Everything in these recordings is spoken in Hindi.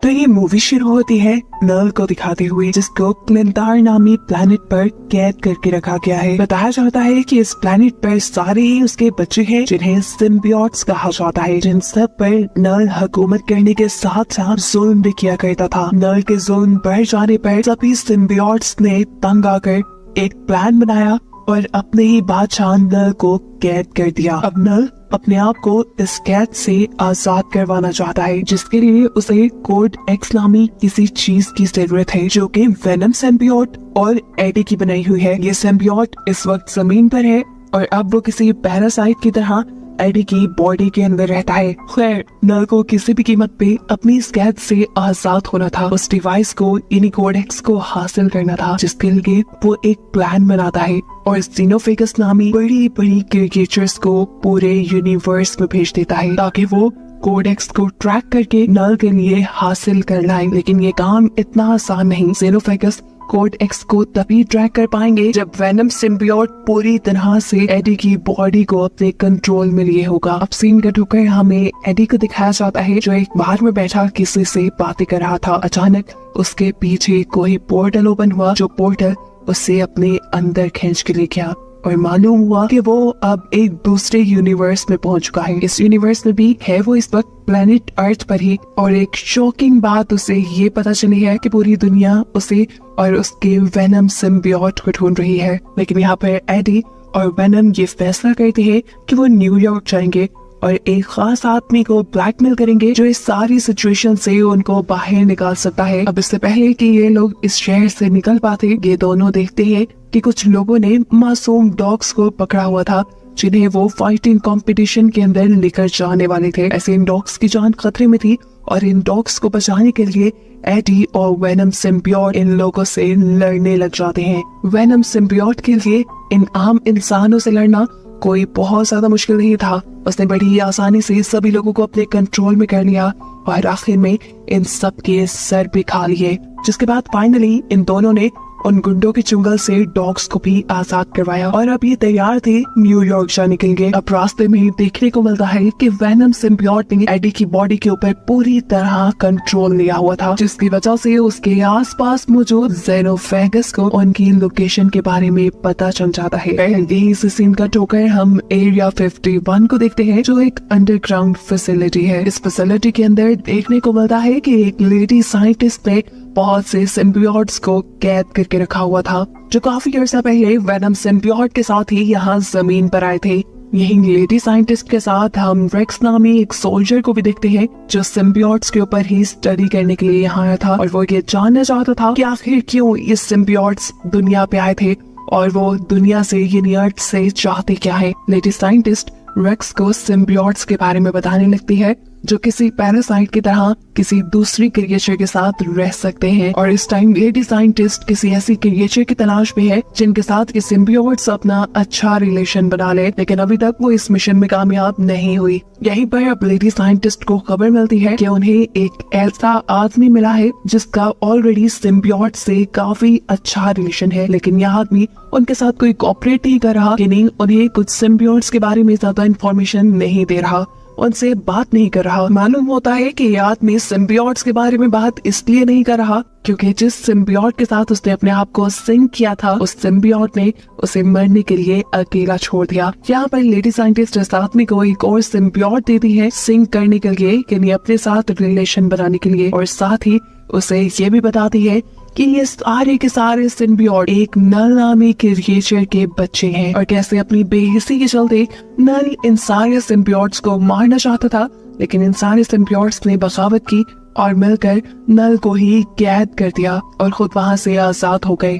तो ये मूवी शुरू होती है नल को दिखाते हुए, जिसको क्लिंटार नामी प्लेनेट पर कैद करके रखा गया है। बताया जाता है कि इस प्लेनेट पर सारे ही उसके बच्चे हैं जिन्हें सिम्बियोट्स कहा जाता है, जिन सब पर नल हुकूमत करने के साथ साथ जुल्म भी किया करता था। नल के जुल्म बढ़ जाने पर सभी सिम्बियोट्स ने तंग आकर एक प्लान बनाया और अपने ही बादशाह नल को कैद कर दिया। अब नल अपने आप को इस कैद से आजाद करवाना चाहता है, जिसके लिए उसे कोड एक्स नामी किसी चीज की जरूरत है, जो कि वेनम सिम्बियोट और एडी की बनाई हुई है। ये सिम्बियोट इस वक्त जमीन पर है और अब वो किसी पैरासाइट की तरह एडी की बॉडी के अंदर रहता है। खैर, नल को किसी भी कीमत पे अपनी इस कैद से आजाद होना था। उस डिवाइस को यानी कोडेक्स को हासिल करना था, जिसके लिए वो एक प्लान बनाता है और ज़ीनोफेगस नामी बड़ी बड़ी क्रिएचर्स को पूरे यूनिवर्स में भेज देता है ताकि वो कोडेक्स को ट्रैक करके नल के लिए हासिल कर लाए। लेकिन ये काम इतना आसान नहीं। ज़ीनोफेगस कोड एक्स को तभी ट्रैक कर पाएंगे जब वेनम सिम्बियोट पूरी तरह से एडी की बॉडी को अपने कंट्रोल में लिए होगा। अब सीन कट होकर हमें एडी को दिखाया जाता है, जो एक बाहर में बैठा किसी से बातें कर रहा था। अचानक उसके पीछे कोई पोर्टल ओपन हुआ, जो पोर्टल उसे अपने अंदर खींच के ले गया और मालूम हुआ कि वो अब एक दूसरे यूनिवर्स में पहुंच चुका है। इस यूनिवर्स में भी है वो इस वक्त प्लेनेट अर्थ पर ही, और एक शॉकिंग बात उसे ये पता चली है कि पूरी दुनिया उसे और उसके वेनम सिम्बियोट को ढूंढ रही है। लेकिन यहाँ पर एडी और वेनम ये फैसला करते हैं कि वो न्यूयॉर्क जाएंगे और एक खास आदमी को ब्लैकमेल करेंगे, जो इस सारी सिचुएशन से उनको बाहर निकाल सकता है। अब इससे पहले कि ये लोग इस शहर से निकल पाते, ये दोनों देखते हैं कि कुछ लोगों ने मासूम डॉग्स को पकड़ा हुआ था, जिन्हें वो फाइटिंग कंपटीशन के अंदर लेकर जाने वाले थे। ऐसे इन डॉग्स की जान खतरे में थी और इन डॉग्स को बचाने के लिए एडी और वेनम सिम्बियोट इन लोगों से लड़ने लग जाते हैं। वेनम सिम्बियोट के लिए इन आम इंसानों से लड़ना कोई बहुत ज्यादा मुश्किल नहीं था। उसने बड़ी आसानी से सभी लोगों को अपने कंट्रोल में कर लिया और आखिर में इन सब के सर भी खा लिए, जिसके बाद फाइनली इन दोनों ने उन गुंडों के चुंगल से डॉग्स को भी आजाद करवाया और अब ये तैयार थे न्यूयॉर्क जाने के लिए। अब रास्ते में देखने को मिलता है कि वेनम सिम्बियोट ने एडी की बॉडी के ऊपर पूरी तरह कंट्रोल लिया हुआ था, जिसकी वजह से उसके आसपास मौजूद ज़ेनोफेगस को उनकी लोकेशन के बारे में पता चल जाता है। इस सीन का टोकर हम एरिया 51 को देखते हैं, जो एक अंडरग्राउंड फैसिलिटी है। इस फैसिलिटी के अंदर देखने को मिलता है कि एक लेडी साइंटिस्ट ने बहुत से सिम्बियोट्स को कैद करके रखा हुआ था, जो काफी अर्सा पहले वेनम सिम्बियोट के साथ ही यहाँ जमीन पर आए थे। यही लेडी साइंटिस्ट के साथ हम रेक्स नामी एक सोल्जर को भी देखते हैं, जो सिम्बियोट्स के ऊपर ही स्टडी करने के लिए यहाँ आया था और वो ये जानना चाहता था कि आखिर क्यों ये सिम्बियोट्स दुनिया पे आए थे और वो दुनिया से यानी अर्थ से चाहते क्या है। लेडी साइंटिस्ट रेक्स को सिम्बियोट्स के बारे में बताने लगती है, जो किसी पैरासाइट की तरह किसी दूसरी क्रिएचर के साथ रह सकते हैं। और इस टाइम लेडी साइंटिस्ट किसी ऐसी क्रिएचर की तलाश में है जिनके साथ ये सिम्बियोट्स अपना अच्छा रिलेशन बना ले, लेकिन अभी तक वो इस मिशन में कामयाब नहीं हुई। यहीं पर अब लेडी साइंटिस्ट को खबर मिलती है कि उन्हें एक ऐसा आदमी मिला है जिसका ऑलरेडी सिम्बियोट से काफी अच्छा रिलेशन है, लेकिन यह आदमी उनके साथ कोई कोऑपरेट नहीं कर रहा, कि नहीं उन्हें कुछ सिम्बियोट्स के बारे में ज्यादा इन्फॉर्मेशन नहीं दे रहा, उनसे बात नहीं कर रहा। मालूम होता है कि ये आदमी सिम्बियोट्स के बारे में बात इसलिए नहीं कर रहा क्योंकि जिस सिम्बियोट के साथ उसने अपने आप को सिंक किया था, उस सिम्बियोट ने उसे मरने के लिए अकेला छोड़ दिया। यहाँ पर लेडी साइंटिस्ट इस आदमी को एक और सिम्बियोट देती है सिंक करने के लिए, यानी अपने साथ रिलेशन बनाने के लिए, और साथ ही उसे ये भी बताती है कि ये सारे के सारे सिम्बियोट एक नल नामी क्रिएचर के बच्चे हैं और कैसे अपनी बेहिसी के चलते नल इन सारे सिम्बियोट्स को मारना चाहता था, लेकिन इन सारे सिम्बियोट्स ने बगावत की और मिलकर नल को ही कैद कर दिया और खुद वहां से आजाद हो गए।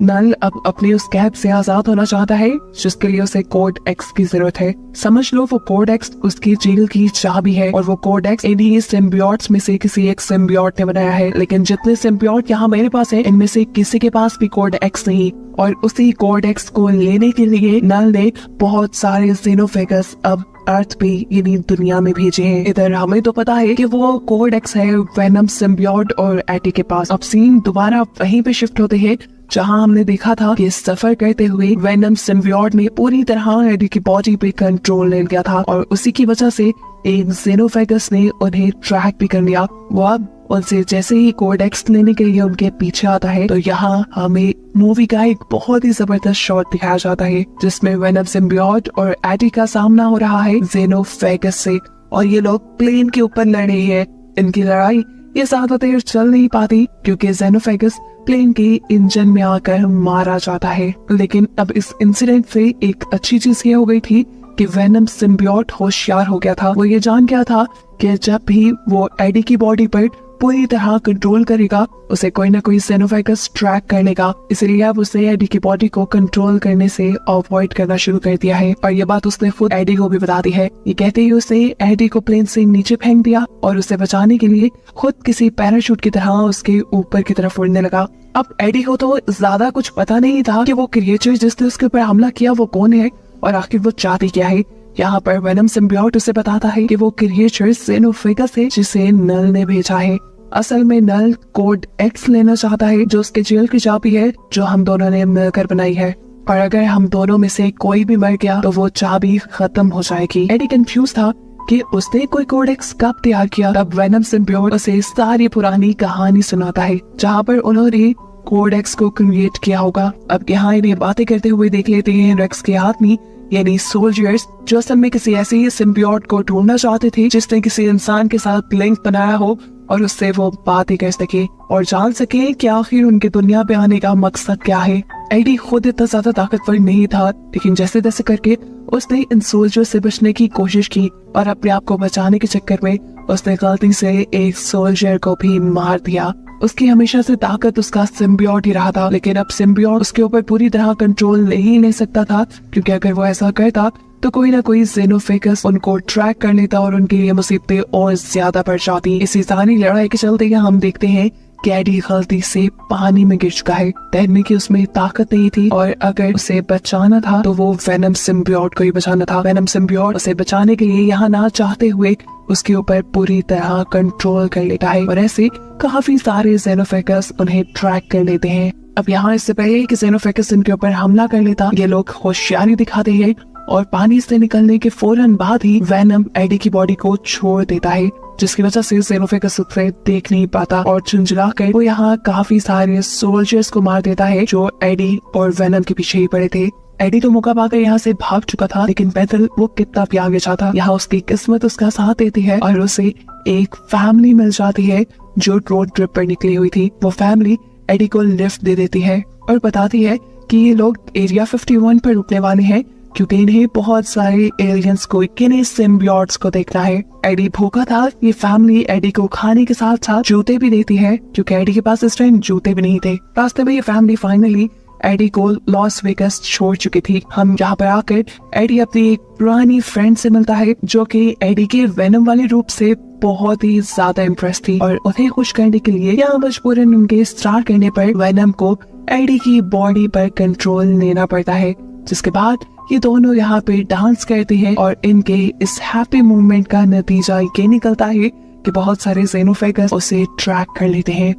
नल अब अपनी उस कैद से आजाद होना चाहता है, जिसके लिए उसे कोड एक्स की जरूरत है। समझ लो वो कोड एक्स उसकी जेल की चाबी है और वो कोड एक्स इन्हीं सिम्बियोट्स में से किसी एक सिम्बियोट ने बनाया है। लेकिन जितने सिम्बियोट यहाँ मेरे पास है, इनमें से किसी के पास भी कोड एक्स नहीं, और उसी कोड एक्स को लेने के लिए नल ने बहुत सारे ज़ेनोफेगस अब अर्थ पे यानी दुनिया में भेजे हैं। इधर हमें तो पता है कि वो कोड एक्स है वेनम सिम्बियोट और एडी के पास। अब सीन दोबारा वहीं पे शिफ्ट होते हैं जहां हमने देखा था कि सफर करते हुए वेनम सिम्बियोट ने पूरी तरह एडी की बॉडी पे कंट्रोल ले लिया था और उसी की वजह से एक जेनोफेगस ने उन्हें ट्रैक भी कर लिया। वो अब उनसे जैसे ही कोडेक्स लेने के लिए उनके पीछे आता है तो यहाँ हमें मूवी का एक बहुत ही जबरदस्त शॉट दिखाया जाता है जिसमें वेनम सिम्बियोट और एडी का सामना हो रहा है जेनोफेगस से और ये लोग प्लेन के ऊपर लड़ रहे हैं। इनकी लड़ाई ये ज्यादा देर चल नहीं पाती क्योंकि जेनोफेगस प्लेन के इंजन में आकर मारा जाता है। लेकिन अब इस इंसिडेंट से एक अच्छी चीज ये हो गई थी कि वेनम सिम्बियोट होशियार हो गया था। वो ये जान गया था कि जब भी वो एडी की बॉडी पर पूरी तरह कंट्रोल करेगा उसे कोई ना कोई जेनोफेगस ट्रैक कर लेगा, इसलिए अब उसे एडी की बॉडी को कंट्रोल करने से अवॉइड करना शुरू कर दिया है। और ये बात उसने खुद एडी को भी बता दी है। ये कहते ही उसे एडी को प्लेन से नीचे फेंक दिया और उसे बचाने के लिए खुद किसी पैराशूट की तरह उसके ऊपर की तरफ उड़ने लगा। अब एडी को तो ज्यादा कुछ पता नहीं था कि वो क्रिएचर जिसने उसके ऊपर हमला किया वो कौन है और आखिर वो चाहती क्या है। यहाँ पर वेनम सिम्बियोट उसे बताता है कि वो क्रिएचर जेनोफेगस है जिसे नल ने भेजा है। असल में नल कोड एक्स लेना चाहता है जो उसके जेल की चाबी है जो हम दोनों ने मिलकर बनाई है और अगर हम दोनों में से कोई भी मर गया तो वो चाबी खत्म हो जाएगी। एडी कंफ्यूज था कि उसने कोई कोडेक्स कब तैयार किया। तब वेनम सिम्बियोट उसे सारी पुरानी कहानी सुनाता है जहाँ पर उन्होंने कोडेक्स को क्रिएट किया होगा। अब यहाँ इन्हें बातें करते हुए देख लेते हैं रेक्स के आदमी यानी सोल्जर्स जो असल में किसी ऐसे ही सिम्बियोट को ढूंढना चाहते थे जिसने किसी इंसान के साथ लिंक बनाया हो और उससे वो बातें कर सके और जान सके कि आखिर उनके दुनिया पे आने का मकसद क्या है। एडी खुद इतना ज्यादा ताकतवर नहीं था लेकिन जैसे तैसे करके उसने इन सोल्जर से बचने की कोशिश की और अपने आप को बचाने के चक्कर में उसने गलती से एक सोल्जर को भी मार दिया। उसकी हमेशा से ताकत उसका सिम्बियोट ही रहा था लेकिन अब सिम्बियोट उसके ऊपर पूरी तरह कंट्रोल नहीं ले सकता था क्योंकि अगर वो ऐसा करता तो कोई ना कोई जेनोफेगस उनको ट्रैक कर लेता और उनके लिए मुसीबतें और ज्यादा बढ़ जाती। इसी सारी लड़ाई के चलते हम देखते हैं कि एडी गलती से पानी में गिर चुका है। तैरने की उसमें ताकत नहीं थी और अगर उसे बचाना था तो वो वेनम सिम्बियोट को ही बचाना था। वेनम सिम्बियोट उसे बचाने के लिए यहाँ ना चाहते हुए उसके ऊपर पूरी तरह कंट्रोल कर लेता है और ऐसे काफी सारे जेनोफेगस उन्हें ट्रैक कर लेते हैं। अब यहाँ इससे पहले कि जेनोफेगस इनके ऊपर हमला कर लेता ये लोग होशियारी दिखाते हैं और पानी से निकलने के फौरन बाद ही वेनम एडी की बॉडी को छोड़ देता है जिसकी वजह से जेनोफेगस उसे देख नहीं पाता और झुंझलाकर वो यहाँ काफी सारे सोल्जर्स को मार देता है जो एडी और वेनम के पीछे ही पड़े थे। एडी तो मौका पाकर यहाँ से भाग चुका था लेकिन पैदल वो कितना भी आगे जाता यहाँ उसकी किस्मत उसका साथ देती है और उसे एक फैमिली मिल जाती है जो रोड ट्रिप पर निकली हुई थी। वो फैमिली एडी को लिफ्ट दे देती है और बताती है कि ये लोग एरिया 51 पर रुकने वाले हैं क्योंकि इन्हें बहुत सारे एलियंस को किन्हीं सिम्बियोट्स को देखना है। एडी भूखा था। ये फैमिली एडी को खाने के साथ साथ जूते भी देती है क्योंकि एडी के पास इस टाइम जूते भी नहीं थे। रास्ते में ये फैमिली फाइनली एडी को लॉस वेगस छोड़ चुकी थी। हम यहाँ पर आकर एडी अपनी एक पुरानी फ्रेंड से मिलता है जो कि एडी के वेनम वाले रूप से बहुत ही ज्यादा इम्प्रेस थी और उन्हें खुश करने के लिए यहाँ मजबूरन उनके स्टार करने पर वेनम को एडी की बॉडी पर कंट्रोल लेना पड़ता है जिसके बाद ये दोनों यहाँ पे डांस करते हैं और इनके इस हैप्पी मूवमेंट का नतीजा ये निकलता है कि बहुत सारे जेनोफेगस उसे ट्रैक कर लेते हैं।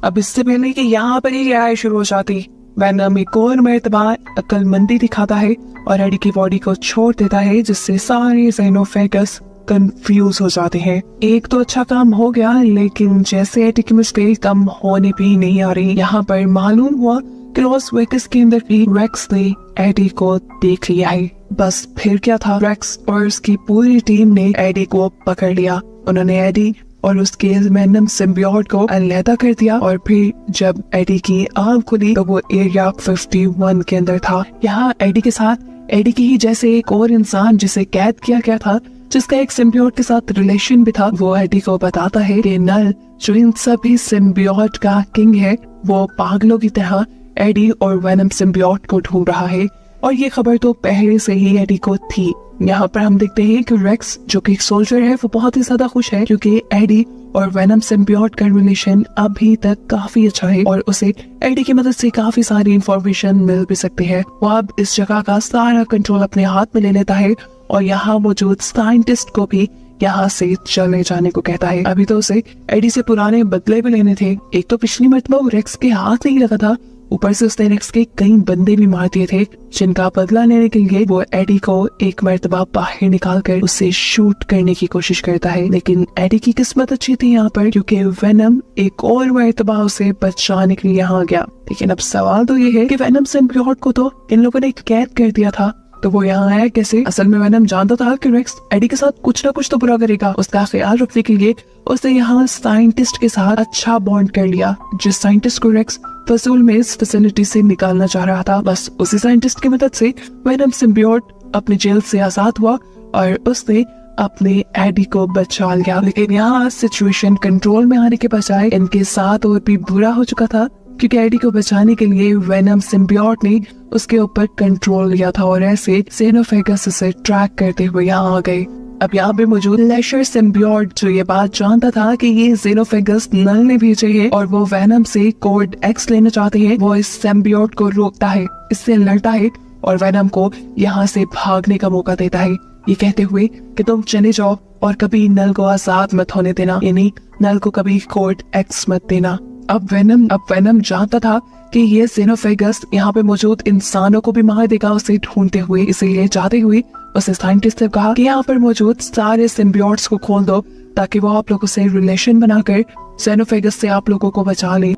अब इससे पहले कि यहाँ पर ही लड़ाई शुरू हो जाती वेनम एक और मर्तबा अक्लमंदी दिखाता है और एडी की बॉडी को छोड़ देता है जिससे सारे जेनोफेगस कंफ्यूज हो जाते हैं। एक तो अच्छा काम हो गया लेकिन जैसे एडी की मुश्किल कम होने भी नहीं आ रही। यहाँ पर मालूम हुआ कि लॉस वेगस के अंदर भी रेक्स ने एडी को देख लिया है। बस फिर क्या था, रेक्स और उसकी पूरी टीम ने एडी को पकड़ लिया। उन्होंने एडी और उसके वेनम सिम्बियोट को अलग कर दिया और फिर जब एडी की आंख खुली तो वो एरिया 51 के अंदर था। यहाँ एडी के साथ एडी की ही जैसे एक और इंसान जिसे कैद किया गया था जिसका एक सिम्बियोट के साथ रिलेशन भी था। वो एडी को बताता है कि नल जो इन सभी सिम्बियोट का किंग है वो पागलों की तरह एडी और वेनम सिम्बियोट को ढूंढ रहा है और ये खबर तो पहले से ही एडी को थी। यहाँ पर हम देखते हैं कि रेक्स जो कि एक सोल्जर है वो बहुत ही ज्यादा खुश है क्योंकि एडी और वेनम सिम्बियोट का रिलेशन अभी तक काफी अच्छा है और उसे एडी की मदद से काफी सारी इंफॉर्मेशन मिल भी सकती है। वो अब इस जगह का सारा कंट्रोल अपने हाथ में ले लेता है और यहाँ मौजूद साइंटिस्ट को भी यहाँ से चले जाने को कहता है। अभी तो उसे एडी से पुराने बदले भी लेने थे। एक तो पिछली मरतबा वो रेक्स के हाथ नहीं लगा था, ऊपर से उसने रेक्स के कई बंदे भी मार दिए थे, जिनका बदला लेने के लिए वो एडी को एक मरतबा बाहर निकालकर उसे शूट करने की कोशिश करता है। लेकिन एडी की किस्मत अच्छी थी यहाँ पर, क्योंकि वेनम एक और मरतबा उसे बचाने के लिए यहाँ आ गया। लेकिन अब सवाल तो ये है कि वेनम सिम्बियोट को तो इन लोगों ने कैद कर दिया था, तो वो यहाँ आया कैसे? असल में वेनम जानता था कि रेक्स एडी के साथ कुछ ना कुछ तो बुरा करेगा। उसका ख्याल रखने के लिए उसने यहाँ साइंटिस्ट के साथ अच्छा बॉन्ड कर लिया, जिस साइंटिस्ट को रेक्स फसूल में इस फैसिलिटी से निकालना चाह रहा था। बस उसी साइंटिस्ट की मदद से वेनम सिम्बियोट अपने जेल से आजाद हुआ और उसने अपने एडी को बचा लिया। लेकिन यहाँ सिचुएशन कंट्रोल में आने के बजाय इनके साथ और भी बुरा हो चुका था, क्योंकि एडी को बचाने के लिए वेनम सिम्बियोट ने उसके ऊपर कंट्रोल लिया था और ऐसे जेनोफेगस उसे ट्रैक करते हुए यहाँ आ गए। अब यहाँ पे मौजूद लेशर सिम्बियोट जो ये बात जानता था कि ये जेनोफेगस नल ने भेजे है और वो वेनम से कोड एक्स लेना चाहते हैं, वो इस सिम्बियोट को रोकता है, इससे लड़ता है और वेनम को यहाँ से भागने का मौका देता है, ये कहते हुए कि तुम चले जाओ और कभी नल को आजाद मत होने देना, यानी नल को कभी कोड एक्स मत देना। अब वेनम जानता था कि ये जेनोफेगस यहाँ पे मौजूद इंसानों को भी मार देगा उसे ढूंढते हुए, इसीलिए जाते हुए उसे साइंटिस्ट ने कहा कि यहाँ पर मौजूद सारे सिम्बियोट्स को खोल दो ताकि वो आप लोगों से रिलेशन बनाकर जेनोफेगस से आप लोगों को बचा ले।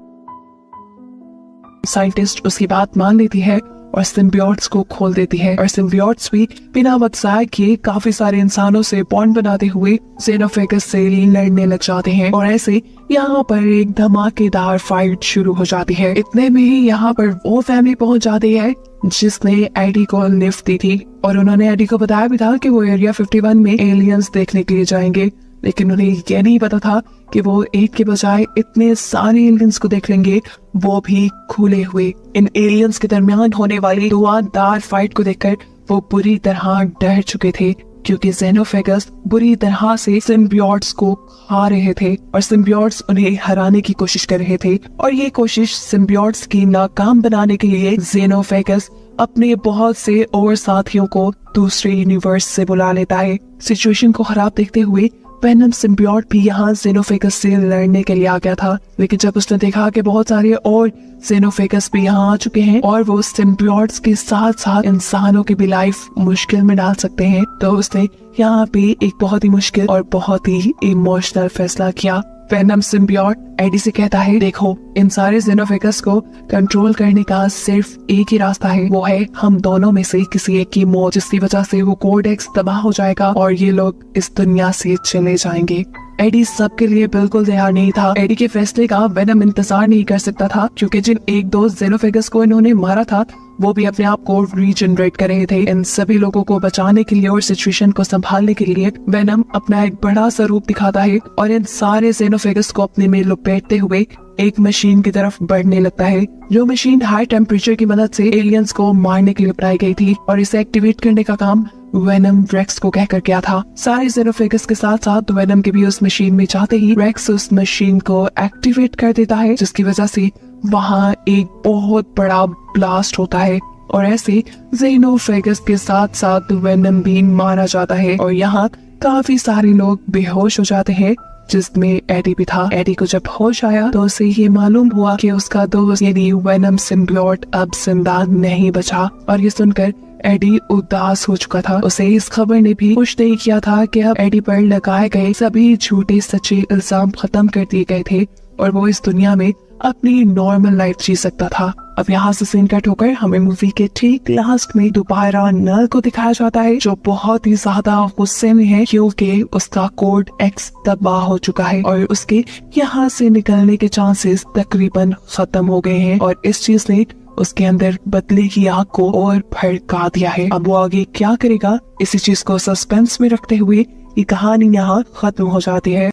साइंटिस्ट उसकी बात मान लेती है और सिम्बियोट्स को खोल देती है और सिम्बियोट्स भी बिना वक्त ज़ाया किए काफी सारे इंसानों से बॉन्ड बनाते हुए जेनोफेगस से लड़ने लग जाते हैं और ऐसे यहाँ पर एक धमाकेदार फाइट शुरू हो जाती है। इतने में ही यहाँ पर वो फैमिली पहुंच जाती है जिसने एडी को लिफ्ट दी थी और उन्होंने एडी को बताया भी था कि वो एरिया 51 में एलियंस देखने के लिए जाएंगे, लेकिन उन्हें यह नहीं पता था कि वो एक के बजाय इतने सारे एलियंस को देख लेंगे, वो भी खुले हुए। इन एलियंस के दरमियान होने वाली धुआंधार फाइट को देखकर वो बुरी तरह डर चुके थे, क्योंकि जेनोफेगस बुरी तरह से सिम्बियोट्स को खा रहे थे और सिम्बियोट्स उन्हें हराने की कोशिश कर रहे थे। और ये कोशिश सिम्बियोट्स की नाकाम बनाने के लिए जेनोफेगस अपने बहुत से और साथियों को दूसरे यूनिवर्स से बुला लेता है। सिचुएशन को खराब देखते हुए वेनम सिम्बियोट भी यहाँ जेनोफेगस से लड़ने के लिए आ गया था, लेकिन जब उसने देखा कि बहुत सारे और जेनोफेगस भी यहाँ आ चुके हैं और वो सिम्बियोट्स के साथ साथ इंसानों की भी लाइफ मुश्किल में डाल सकते हैं, तो उसने यहाँ पे एक बहुत ही मुश्किल और बहुत ही इमोशनल फैसला किया। वेनम सिम्बियोट एडी से कहता है, देखो इन सारे जेनोफेगस को कंट्रोल करने का सिर्फ एक ही रास्ता है, वो है हम दोनों में से किसी एक की मौत, जिसकी वजह से वो कोड एक्स तबाह हो जाएगा और ये लोग इस दुनिया से चले जाएंगे। एडी सबके लिए बिल्कुल तैयार नहीं था। एडी के फैसले का वेनम इंतजार नहीं कर सकता था, क्योंकि जिन एक दो जेनोफेगस को इन्होंने मारा था वो भी अपने आप को रीजनरेट कर रहे थे। इन सभी लोगों को बचाने के लिए और सिचुएशन को संभालने के लिए वेनम अपना एक बड़ा सा रूप दिखाता है और इन सारे जेनोफेगस को अपने में लपेटते हुए एक मशीन की तरफ बढ़ने लगता है, जो मशीन हाई टेम्परेचर की मदद से एलियंस को मारने के लिए बनाई गई थी और इसे एक्टिवेट करने का काम वेनम रेक्स को कहकर किया था। सारे जेनोफेगस के साथ साथ वेनम के भी उस मशीन में जाते ही रेक्स उस मशीन को एक्टिवेट कर देता है, जिसकी वजह से वहाँ एक बहुत बड़ा ब्लास्ट होता है और ऐसे जेनोफेगस के साथ साथ वेनम भी मारा जाता है और यहाँ काफी सारे लोग बेहोश हो जाते हैं, जिसमें एडी भी था। एडी को जब होश आया तो उसे ये मालूम हुआ कि उसका दोस्त यानी वेनम सिम्बियोट अब जिंदा नहीं बचा और ये सुनकर एडी उदास हो चुका था। उसे इस खबर ने भी खुश नहीं किया था कि अब एडी पर लगाए गए सभी झूठे सच्चे इल्जाम खत्म कर दिए गए थे और वो इस दुनिया में अपनी नॉर्मल लाइफ जी सकता था। अब यहाँ से सीन कट होकर हमें मूवी के ठीक लास्ट में दोबारा नल को दिखाया जाता है, जो बहुत ही ज्यादा गुस्से में है क्योंकि उसका कोड एक्स तबाह हो चुका है और उसके यहाँ से निकलने के चांसेस तकरीबन खत्म हो गए हैं और इस चीज ने उसके अंदर बदले की आग को और भड़का दिया है। अब वो आगे क्या करेगा, इसी चीज को सस्पेंस में रखते हुए ये कहानी यहाँ खत्म हो जाती है।